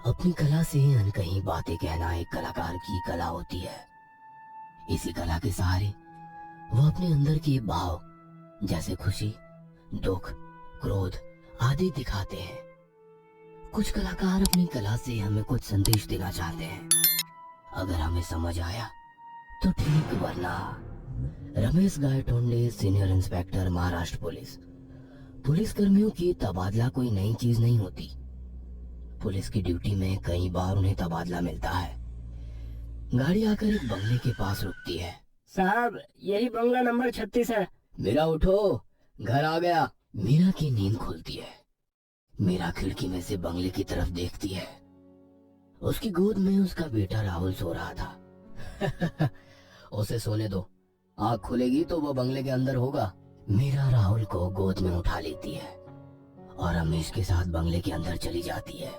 अपनी कला से अनकही बातें कहना एक कलाकार की कला होती है। इसी कला के सहारे वो अपने अंदर के भाव जैसे खुशी, दुख, क्रोध आदि दिखाते हैं। कुछ कलाकार अपनी कला से हमें कुछ संदेश देना चाहते हैं। अगर हमें समझ आया तो ठीक, वरना Ramesh Gaitonde, senior inspector, Maharashtra police. Police कर्मियों की तबादला कोई नई चीज नहीं होती। पुलिस की ड्यूटी में कई बार उन्हें तबादला मिलता है। गाड़ी आकर एक बंगले के पास रुकती है। साहब, यही बंगला नंबर 36 है। मीरा उठो, घर आ गया। मीरा की नींद खुलती है। मीरा खिड़की में से बंगले की तरफ देखती है। उसकी गोद में उसका बेटा राहुल सो रहा था। उसे सोने दो, आँख खुलेगी तो वो बंगले के अंदर होगा। मीरा राहुल को गोद में उठा लेती है और रमेश के साथ बंगले के अंदर चली जाती है।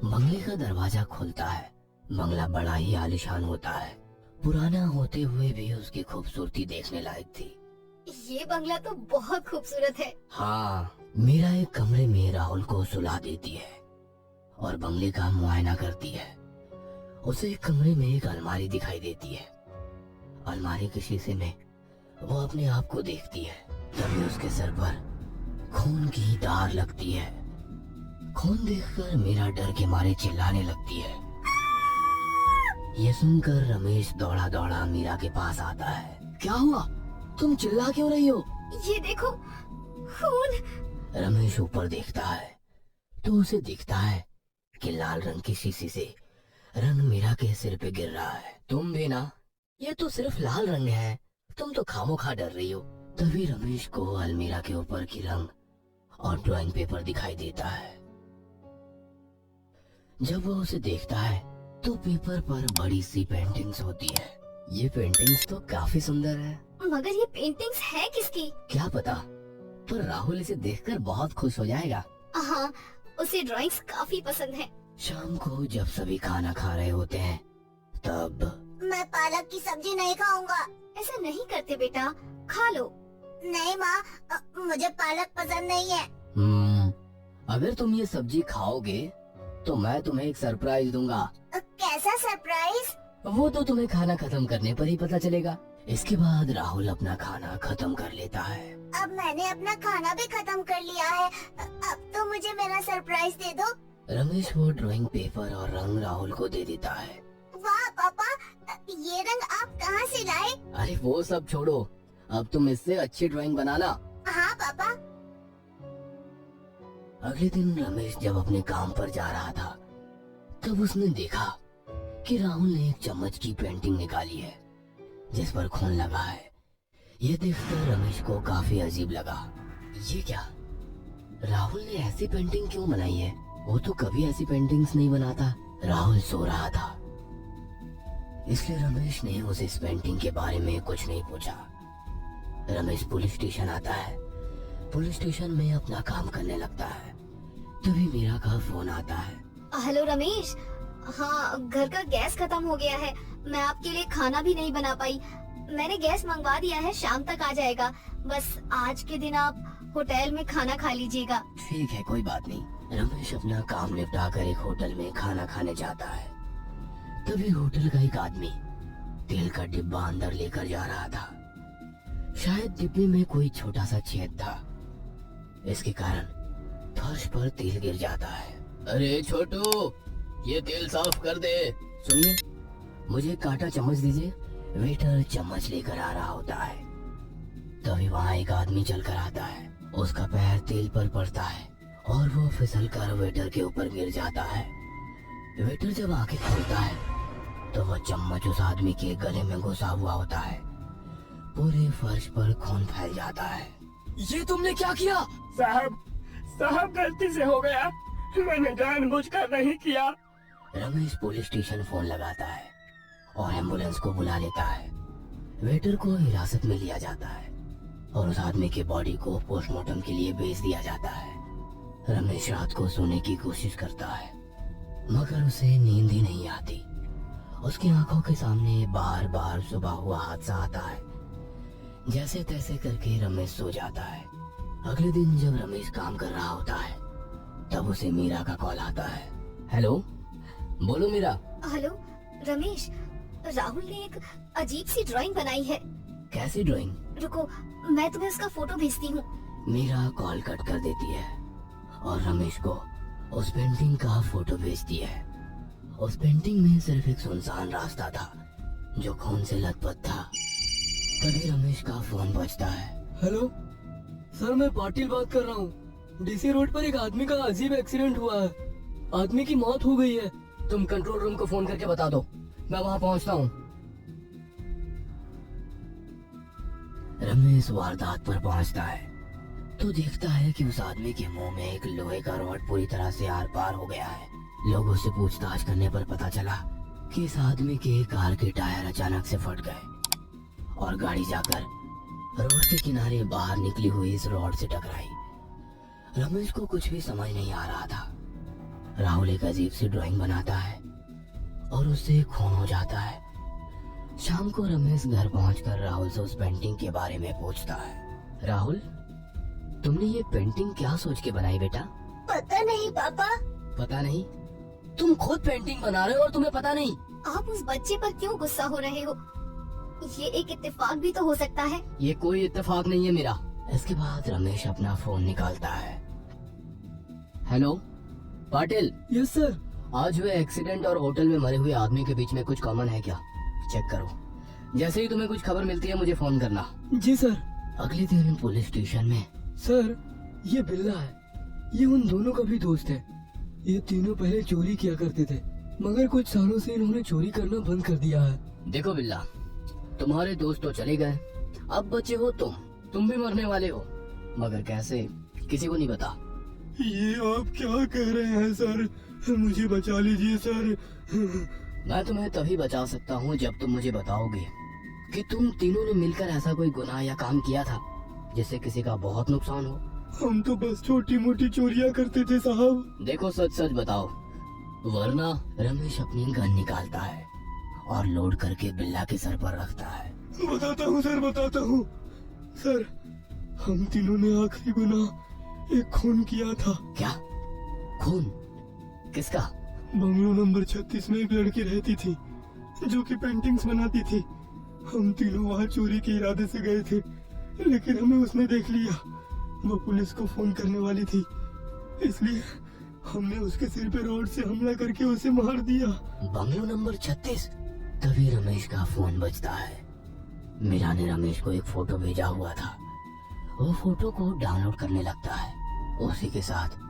बंगले का दरवाजा खुलता है। बंगला बड़ा ही आलीशान होता है। पुराना होते हुए भी उसकी खूबसूरती देखने लायक थी। ये बंगला तो बहुत खूबसूरत है। हाँ, मीरा एक कमरे में राहुल को सुला देती है और बंगले का मुआयना करती है। उसे एक कमरे में एक अलमारी दिखाई देती है। अलमारी के शीशे में वो अपने आप को देखती है। तभी उसके सर पर खून की धार लगती है। खून देखकर मीरा डर के मारे चिल्लाने लगती है। ये सुनकर रमेश दौड़ा दौड़ा मीरा के पास आता है। क्या हुआ? तुम चिल्ला क्यों रही हो? ये देखो, खून। रमेश ऊपर देखता है तो उसे दिखता है कि लाल रंग की शीशी से रंग मीरा के सिर पे गिर रहा है। तुम भी ना? ये तो सिर्फ लाल रंग है, तुम तो खामोखा डर रही हो। तभी रमेश को अलमीरा के ऊपर की रंग और ड्राइंग पेपर दिखाई देता है। जब वो उसे देखता है तो पेपर पर बड़ी सी पेंटिंग्स होती है। ये पेंटिंग्स तो काफी सुंदर है। मगर ये पेंटिंग्स है किसकी? क्या पता, पर राहुल इसे देखकर बहुत खुश हो जाएगा। हाँ, उसे ड्राइंग्स काफी पसंद है। शाम को जब सभी खाना खा रहे होते हैं तब मैं पालक की सब्जी नहीं खाऊंगा। ऐसा नहीं करते बेटा, खा लो। नहीं माँ, मुझे पालक पसंद नहीं है। अगर तुम ये सब्जी खाओगे तो मैं तुम्हें एक सरप्राइज दूंगा। कैसा सरप्राइज? वो तो तुम्हें खाना खत्म करने पर ही पता चलेगा। इसके बाद राहुल अपना खाना खत्म कर लेता है। अब मैंने अपना खाना भी खत्म कर लिया है। अब तो मुझे मेरा सरप्राइज दे दो। रमेश वो ड्राइंग पेपर और रंग राहुल को दे देता है। वाह पापा, ये रंग आप कहाँ से लाए? अरे वो सब छोड़ो, अब तुम इससे अच्छी ड्राइंग बनाना। हाँ पापा। अगले दिन रमेश जब अपने काम पर जा रहा था तब उसने देखा कि राहुल ने एक चम्मच की पेंटिंग निकाली है जिस पर खून लगा है। ये देखकर रमेश को काफी अजीब लगा। ये क्या, राहुल ने ऐसी पेंटिंग क्यों बनाई है? वो तो कभी ऐसी पेंटिंग्स नहीं बनाता। राहुल सो रहा था, इसलिए रमेश ने उसे इस पेंटिंग के बारे में कुछ नहीं पूछा। रमेश पुलिस स्टेशन आता है। पुलिस स्टेशन में अपना काम करने लगता है। तभी मीरा का फोन आता है। हेलो रमेश, हाँ घर का गैस खत्म हो गया है। मैं आपके लिए खाना भी नहीं बना पाई। मैंने गैस मंगवा दिया है, शाम तक आ जाएगा। बस आज के दिन आप होटल में खाना खा लीजिएगा। ठीक है, कोई बात नहीं। रमेश अपना काम निपटा कर एक होटल में खाना खाने जाता है। तभी होटल का एक आदमी तेल का डिब्बा अंदर लेकर जा रहा था। शायद डिब्बे में कोई छोटा सा छेद था। इसके कारण फर्श पर तेल गिर जाता है। अरे छोटू, ये तेल साफ कर दे। सुनिए, मुझे कांटा चम्मच दीजिए। वेटर चम्मच लेकर आ रहा होता है। तभी वहाँ एक आदमी चलकर आता है। उसका पैर तेल पर पड़ता है और वो फिसल कर वेटर के ऊपर गिर जाता है। वेटर जब आंखें खोलता है तो वो चम्मच उस आदमी के गले में घुसा हुआ होता है। पूरे फर्श पर खून फैल जाता है। ये तुमने क्या किया? साहब गलती से हो गया, मैंने जानबूझकर नहीं किया। रमेश पुलिस स्टेशन फोन लगाता है और एम्बुलेंस को बुला लेता है। वेटर को हिरासत में लिया जाता है और उस आदमी के बॉडी को पोस्टमार्टम के लिए भेज दिया जाता है। रमेश रात को सोने की कोशिश करता है मगर उसे नींद ही नहीं आती। उसकी आंखों के सामने बार बार सुबह हुआ हादसा आता है। जैसे तैसे करके रमेश सो जाता है। अगले दिन जब रमेश काम कर रहा होता है तब उसे मीरा का कॉल आता है। हेलो, बोलो मीरा। हेलो रमेश, राहुल ने एक अजीब सी ड्राइंग बनाई है। कैसी ड्राइंग? रुको, मैं तुम्हें उसका फोटो भेजती हूँ। मीरा कॉल कट कर देती है और रमेश को उस पेंटिंग का फोटो भेजती है। उस पेंटिंग में सिर्फ एक सुनसान रास्ता था जो खून से लथपथ था। तभी रमेश का फोन बजता है। हेलो सर, मैं पाटिल बात कर रहा हूँ। डीसी रोड पर एक आदमी का अजीब एक्सीडेंट हुआ है। आदमी की मौत हो गई है। तुम कंट्रोल रूम को फोन करके बता दो, मैं वहाँ पहुँचता हूँ। रमेश वारदात पर पहुँचता है तो देखता है कि उस आदमी के मुंह में एक लोहे का रॉड पूरी तरह से आर पार हो गया है। लोगों से पूछताछ करने पर पता चला कि इस आदमी के कार के टायर अचानक से फट गए और गाड़ी जाकर रोड के किनारे बाहर निकली हुई इस रॉड से टकराई। रमेश को कुछ भी समझ नहीं आ रहा था। राहुल एक अजीब सी ड्राइंग बनाता है और उससे खून हो जाता है। शाम को रमेश घर पहुंचकर राहुल से उस पेंटिंग के बारे में पूछता है। राहुल, तुमने ये पेंटिंग क्या सोच के बनाई बेटा? पता नहीं पापा। पता नहीं? तुम खुद पेंटिंग बना रहे हो और तुम्हें पता नहीं? आप उस बच्चे पर क्यों गुस्सा हो रहे हो? ये एक इत्तेफाक भी तो हो सकता है। ये कोई इत्तेफाक नहीं है मेरा। इसके बाद रमेश अपना फोन निकालता है। हेलो पाटिल। Yes sir. आज हुए एक्सीडेंट और होटल में मरे हुए आदमी के बीच में कुछ कॉमन है क्या? चेक करो। जैसे ही तुम्हें कुछ खबर मिलती है मुझे फोन करना। जी सर। अगले दिन पुलिस स्टेशन में। सर, ये बिल्ला है। ये उन दोनों का भी दोस्त है। ये तीनों पहले चोरी किया करते थे, मगर कुछ सालों से इन्होंने चोरी करना बंद कर दिया है। देखो बिल्ला, तुम्हारे दोस्त तो चले गए, अब बचे हो तुम भी मरने वाले हो, मगर कैसे किसी को नहीं पता। ये आप क्या कह रहे हैं सर? मुझे बचा लीजिए सर। मैं तुम्हें तभी बचा सकता हूँ जब तुम मुझे बताओगे कि तुम तीनों ने मिलकर ऐसा कोई गुनाह या काम किया था जिससे किसी का बहुत नुकसान हो। हम तो बस छोटी मोटी चोरियां करते थे साहब। देखो सच सच बताओ, वरना। रमेश अपनी गन निकालता है और लोड करके बिल्ला के सर पर रखता है। बताता हूँ सर, बताता हूँ सर। हम तीनों ने आखिरी गुनाह एक खून किया था। क्या खून? किसका? बंगलो नंबर 36 में एक लड़की रहती थी जो कि पेंटिंग्स बनाती थी। हम तीनों वहाँ चोरी के इरादे से गए थे, लेकिन हमें उसने देख लिया। वो पुलिस को फोन करने वाली थी, इसलिए हमने उसके सिर पे रॉड से हमला करके उसे मार दिया। Bungalow number 36। तभी रमेश का फोन बजता है। मीरा ने रमेश को एक फोटो भेजा हुआ था। वो फोटो को डाउनलोड करने लगता है। उसी के साथ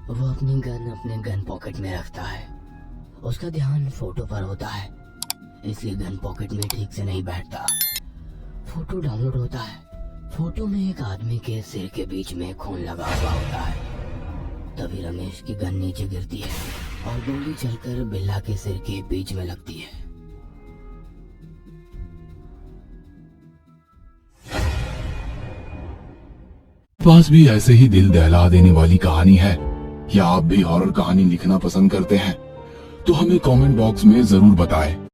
वो अपनी गन अपने गन पॉकेट में रखता है। उसका ध्यान फोटो पर होता है, इसलिए गन पॉकेट में ठीक से नहीं बैठता। फोटो डाउनलोड होता है। फोटो में एक आदमी के सिर के बीच में खून लगा हुआ होता है। तभी रमेश की गन नीचे गिरती है और गोली चलकर बिल्ला के सिर के बीच में लगती है। पास भी ऐसे ही दिल दहला देने वाली कहानी है या आप भी हॉरर कहानी लिखना पसंद करते हैं तो हमें कमेंट बॉक्स में जरूर बताएं।